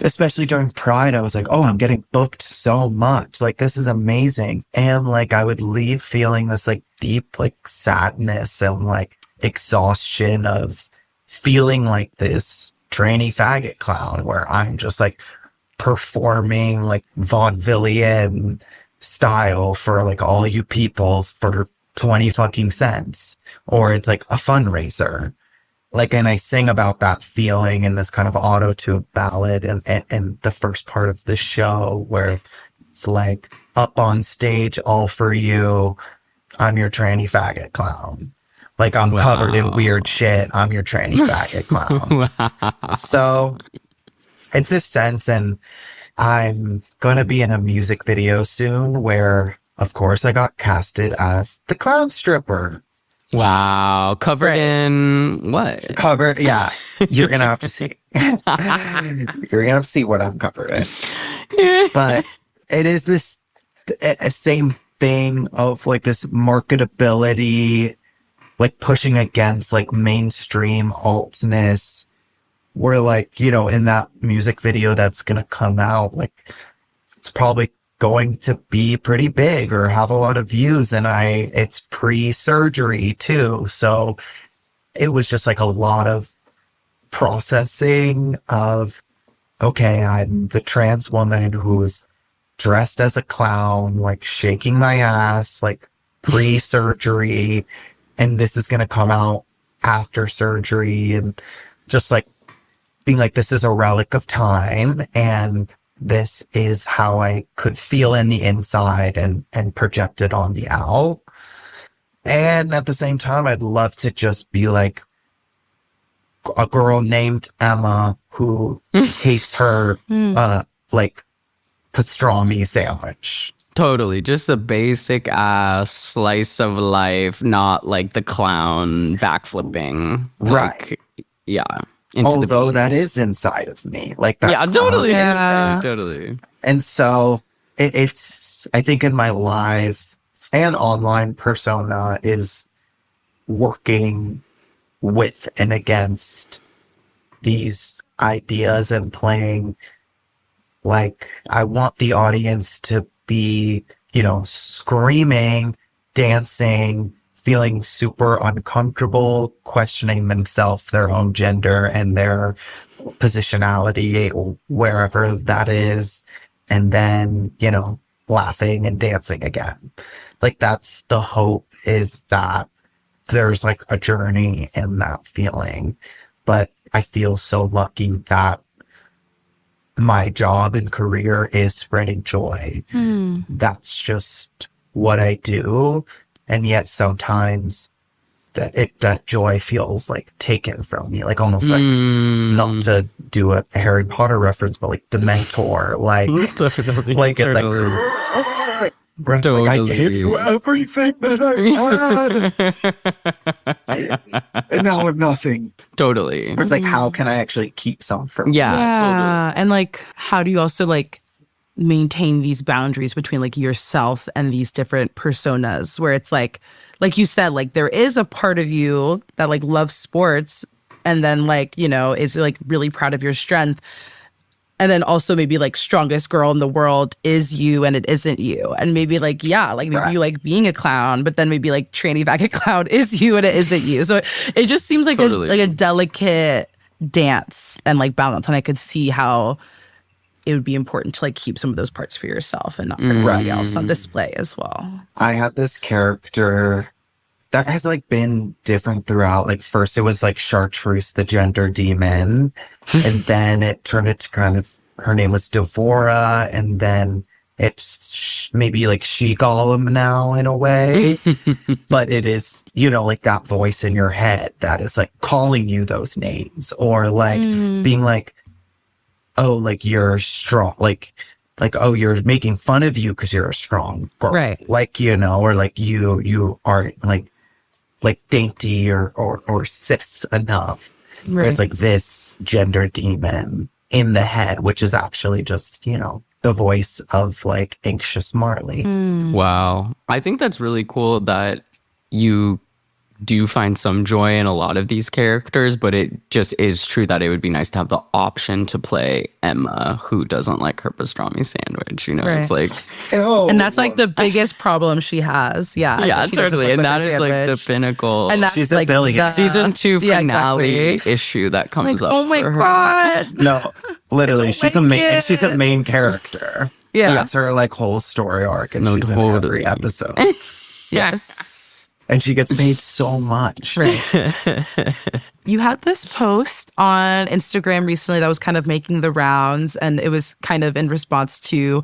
especially during Pride, I was like, oh, I'm getting booked so much. Like, this is amazing. And like, I would leave feeling this like deep, like sadness and like exhaustion of feeling like this tranny faggot clown where I'm just like performing like vaudevillian style for like all you people for 20 fucking cents. Or it's like a fundraiser. Like, and I sing about that feeling in this kind of auto-tune ballad and the first part of the show where it's like, up on stage, all for you, I'm your tranny faggot clown. Like, I'm covered in weird shit, I'm your tranny faggot clown. So, it's this sense, and I'm gonna be in a music video soon where, of course, I got casted as the clown stripper. Wow. Covered Right. in what? Covered, yeah. You're gonna have to see. You're gonna have to see what I'm covered in. But it is this same thing of like this marketability, like pushing against like mainstream altness, where like, you know, in that music video that's gonna come out, like it's probably going to be pretty big or have a lot of views, and it's pre-surgery too, so it was just like a lot of processing of, okay, I'm the trans woman who's dressed as a clown, like shaking my ass, like pre-surgery, and this is going to come out after surgery, and just like being like, this is a relic of time, and this is how I could feel in the inside and project it on the out. And at the same time, I'd love to just be like a girl named Emma who hates her like pastrami sandwich. Totally. Just a basic ass slice of life, not like the clown backflipping. Right. Like, yeah. Although that is inside of me. Like that. Yeah, totally. Yeah. Totally. And so it's, I think in my live and online persona is working with and against these ideas and playing like, I want the audience to be, you know, screaming, dancing, feeling super uncomfortable, questioning themselves, their own gender and their positionality, wherever that is, and then, you know, laughing and dancing again. Like, that's the hope, is that there's like a journey in that feeling. But I feel so lucky that my job and career is spreading joy. That's just what I do. And yet sometimes that joy feels like taken from me, like almost like, not to do a Harry Potter reference, but like Dementor, like, Totally. like it's Totally. like, like I gave you everything that I had, and now I'm nothing. Totally. It's like, how can I actually keep some from you? Yeah. And like, how do you also like maintain these boundaries between like yourself and these different personas, where it's like you said, like there is a part of you that like loves sports and then like, you know, is like really proud of your strength. And then also maybe like strongest girl in the world is you and it isn't you. And maybe like, yeah, like maybe you like being a clown, but then maybe like tranny faggot clown is you and it isn't you. So it just seems like Totally. a delicate dance and like balance. And I could see how it would be important to like keep some of those parts for yourself and not for everybody else on display as well. I had this character that has like been different throughout. Like first it was like Chartreuse, the gender demon. And then it turned into kind of, her name was Devora. And then it's maybe like she Gollum now in a way. But it is, you know, like that voice in your head that is like calling you those names, or like being like, oh, like you're strong, like, oh, you're making fun of you because you're a strong girl. Right. Like, you know, or like you aren't like dainty or cis enough. Right. It's like this gender demon in the head, which is actually just, you know, the voice of like anxious Marley. Wow. I think that's really cool that you do find some joy in a lot of these characters, but it just is true that it would be nice to have the option to play Emma, who doesn't like her pastrami sandwich. You know, Right. it's like, Oh, And that's like the biggest problem she has. Yeah. yeah, she doesn't totally. fuck And with that her is like the sandwich. pinnacle. And that's She's a like billion. season 2 Yeah, finale exactly. issue that comes Like, up. oh my for her. God. no, literally, she's a like main. it. She's a main character. Yeah. That's her like whole story arc, and No, she's in totally. every episode. Yes. And she gets paid so much. Right. You had this post on Instagram recently that was kind of making the rounds, and it was kind of in response to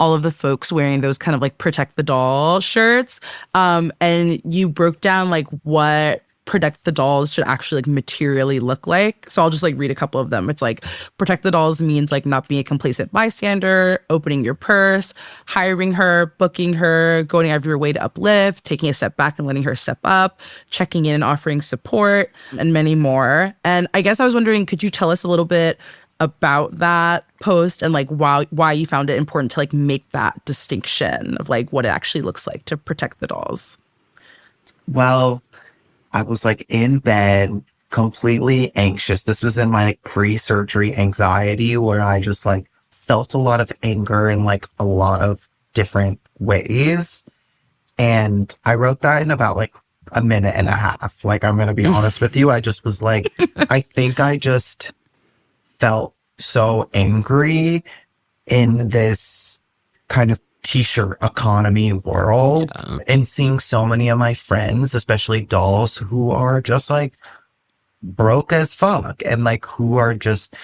all of the folks wearing those kind of like protect the doll shirts. And you broke down like what protect the dolls should actually like materially look like. So I'll just like read a couple of them. It's like protect the dolls means like not being a complacent bystander, opening your purse, hiring her, booking her, going out of your way to uplift, taking a step back and letting her step up, checking in and offering support, and many more. And I guess I was wondering, could you tell us a little bit about that post and like why you found it important to like make that distinction of like what it actually looks like to protect the dolls? Well, I was like in bed, completely anxious. This was in my like pre-surgery anxiety where I just like felt a lot of anger in like a lot of different ways. And I wrote that in about like a minute and a half. Like, I'm going to be honest with you. I just was like, I think I just felt so angry in this kind of t-shirt economy world and seeing so many of my friends, especially dolls, who are just like broke as fuck and like who are just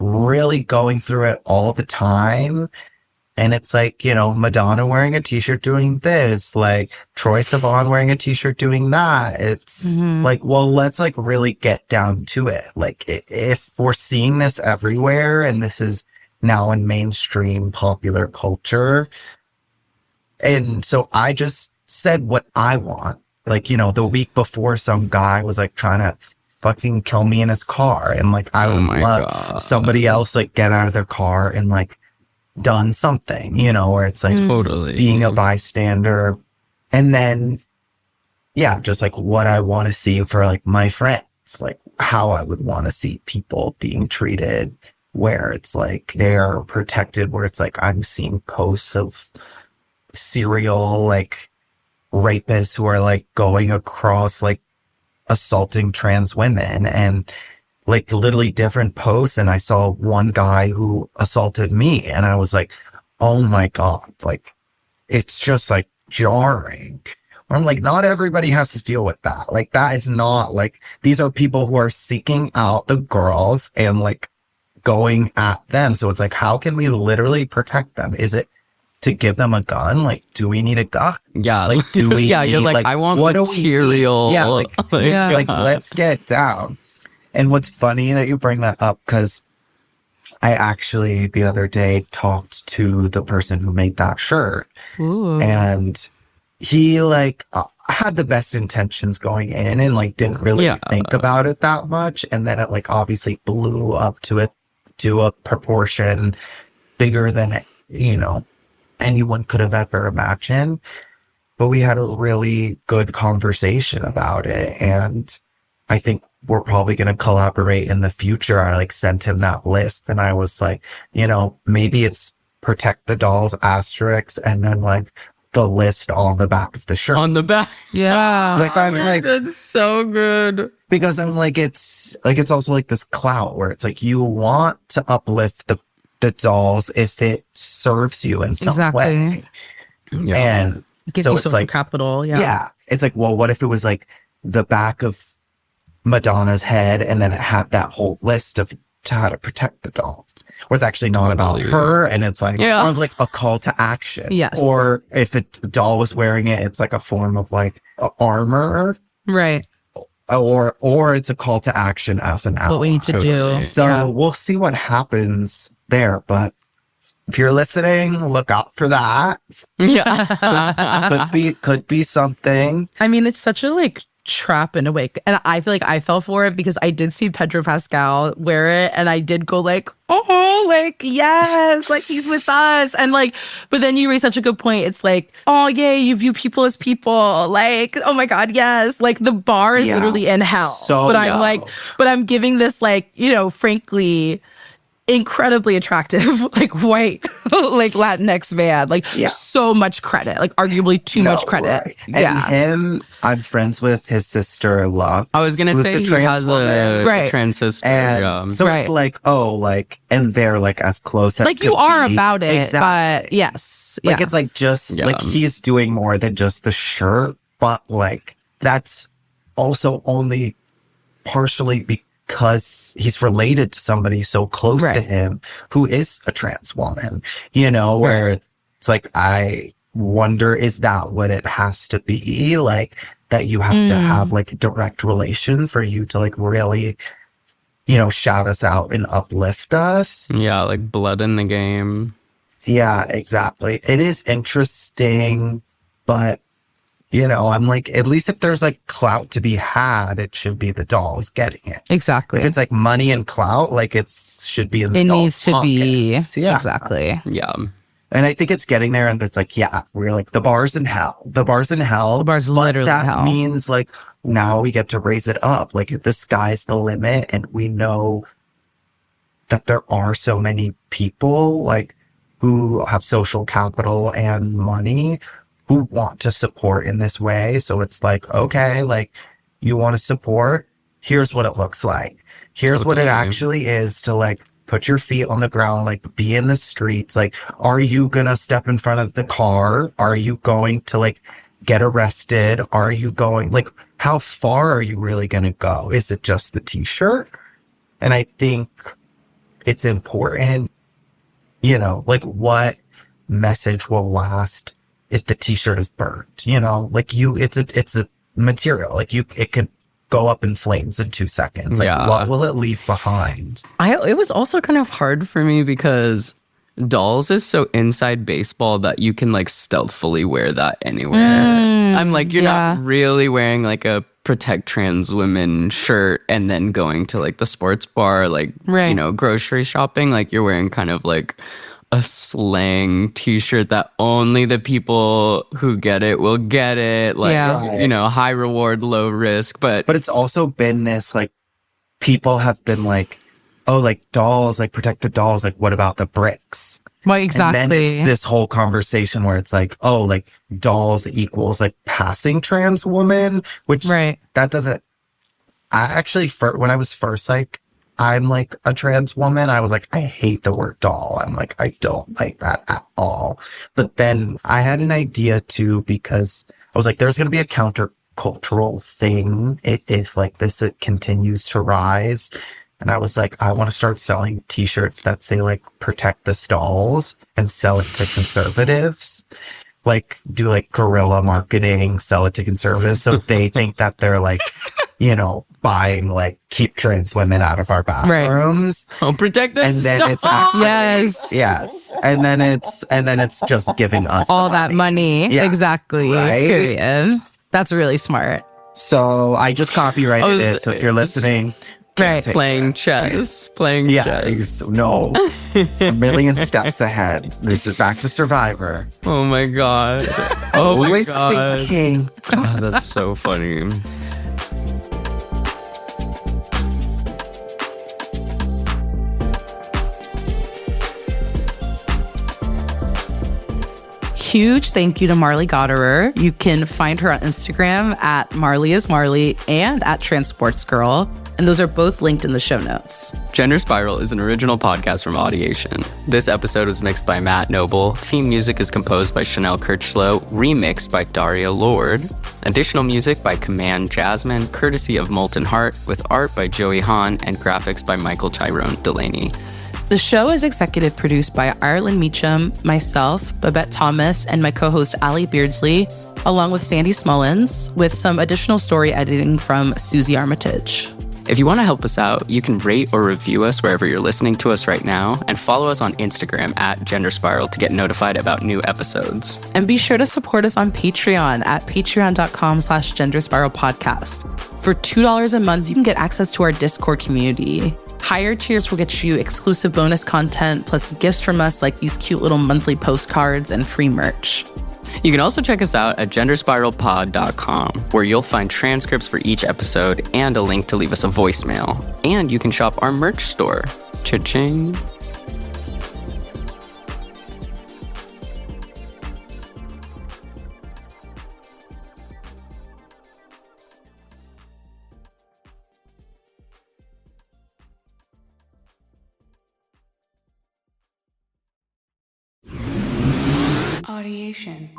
really going through it all the time. And it's like, you know, Madonna wearing a t-shirt doing this, like Troye Sivan wearing a t-shirt doing that. It's like, well, let's like really get down to it. Like if we're seeing this everywhere and this is now in mainstream popular culture. And so I just said what I want. Like, you know, the week before some guy was like trying to fucking kill me in his car. And like, I would love somebody else like get out of their car and like done something, you know, where it's like being a bystander. And then, yeah, just like what I want to see for like my friends, like how I would want to see people being treated, where it's like they're protected, where it's like I'm seeing posts of serial like rapists who are like going across like assaulting trans women and like literally different posts. And I saw one guy who assaulted me and I was like, oh my God, like it's just like jarring. I'm like, not everybody has to deal with that. Like that is not like, these are people who are seeking out the girls and like going at them. So it's like, how can we literally protect them? Is it to give them a gun? Like, do we need a gun? Yeah. Like, do we yeah, you're need, like, I want what material. Yeah, like let's get down. And what's funny that you bring that up, because I actually the other day talked to the person who made that shirt. Ooh. And he like had the best intentions going in and like didn't really think about it that much. And then it like obviously blew up to a proportion bigger than, you know, anyone could have ever imagined. But we had a really good conversation about it. And I think we're probably going to collaborate in the future. I like sent him that list and I was like, you know, maybe it's protect the dolls asterisk and then like the list on the back of the shirt. On the back. Yeah. Like I'm like, that's so good. Because I'm like, it's also like this clout where it's like you want to uplift the dolls if it serves you in some way. Yeah. And it gives so you it's social like capital. Yeah. Yeah. It's like, well, what if it was like the back of Madonna's head and then it had that whole list of how to protect the dolls, where it's actually not about her and it's like, or like a call to action. Yes. Or if a doll was wearing it, it's like a form of like armor. Right. Or it's a call to action as an ally. What we need to do. So we'll see what happens there. But if you're listening, look out for that. Yeah. could be something. I mean, it's such a like trap in a way. And I feel like I fell for it because I did see Pedro Pascal wear it and I did go like, oh, like, yes, like he's with us. And like, but then you raise such a good point. It's like, oh, yay, you view people as people. Like, oh my God, yes. Like the bar is literally in hell. So, but I'm like, but I'm giving this like, you know, frankly, incredibly attractive, like white, like Latinx man, like so much credit, like arguably too much credit. Right. And him, I'm friends with his sister Lux. I was gonna say he has a trans sister. And so it's like, oh, like, and they're like as close as like you are about it, exactly. but yes, like it's like just like he's doing more than just the shirt, but like that's also only partially because he's related to somebody so close to him who is a trans woman, you know, where it's like, I wonder, is that what it has to be? Like, that you have to have like direct relation for you to like really, shout us out and uplift us. Yeah, like blood in the game. Yeah, exactly. It is interesting, but I'm like, at least if there's like clout to be had, it should be the dolls getting it. Exactly. If it's like money and clout, like should be in the it dolls' needs to pockets. be. Yeah. Exactly. Yeah. And I think it's getting there, and it's like, yeah, we're like the bar's in hell. The bar's in hell. The bar's literally that hell. means like now we get to raise it up. Like the sky's the limit, and we know that there are so many people like who have social capital and money who want to support in this way. So it's like, okay, like you want to support, here's what it looks like. Here's what it actually is to like put your feet on the ground, like be in the streets. Like, are you gonna step in front of the car? Are you going to like get arrested? Are you going like, how far are you really gonna go? Is it just the t-shirt? And I think it's important, like what message will last if the t-shirt is burnt, like it's a material, like it could go up in flames in 2 seconds. Like what will it leave behind? It was also kind of hard for me because dolls is so inside baseball that you can like stealthily wear that anywhere. I'm like, you're not really wearing like a protect trans women shirt and then going to like the sports bar, like, grocery shopping. Like you're wearing kind of like a slang t-shirt that only the people who get it will get it. Like, high reward, low risk. But it's also been this, like, people have been like, oh, like dolls, like protect the dolls. Like, what about the bricks? Well, exactly. And then it's this whole conversation where it's like, oh, like dolls equals like passing trans woman, which that doesn't, I actually, when I was first like, I'm like a trans woman, I was like, I hate the word doll. I'm like, I don't like that at all. But then I had an idea too, because I was like, there's going to be a countercultural thing if like this continues to rise. And I was like, I want to start selling t-shirts that say like protect the stalls and sell it to conservatives. Like do like guerrilla marketing, sell it to conservatives. So they think that they're like, buying like keep trans women out of our bathrooms. Oh, protect the and then stalls. It's actually yes. And then it's just giving us all that money. Yeah. Exactly. Right? Period. That's really smart. So I just copyrighted it. So if you're listening, playing chess. No, a million steps ahead. This is back to Survivor. Oh my god. Always thinking. Oh, that's so funny. Huge thank you to Marley Gotterer. You can find her on Instagram at Marley is Marley and at Transportsgirl. And those are both linked in the show notes. Gender Spiral is an original podcast from Audiation. This episode was mixed by Matt Noble. Theme music is composed by Chanel Kirchlow, remixed by Daria Lord. Additional music by Command Jasmine, courtesy of Molten Heart, with art by Joey Hahn and graphics by Michael Tyrone Delaney. The show is executive produced by Ireland Meacham, myself, Babette Thomas, and my co-host Ali Beardsley, along with Sandy Smullins, with some additional story editing from Susie Armitage. If you want to help us out, you can rate or review us wherever you're listening to us right now, and follow us on Instagram at Gender Spiral to get notified about new episodes. And be sure to support us on Patreon at patreon.com/genderspiralpodcast. For $2 a month, you can get access to our Discord community. Higher tiers will get you exclusive bonus content, plus gifts from us like these cute little monthly postcards and free merch. You can also check us out at genderspiralpod.com, where you'll find transcripts for each episode and a link to leave us a voicemail. And you can shop our merch store. Cha-ching. Audiation.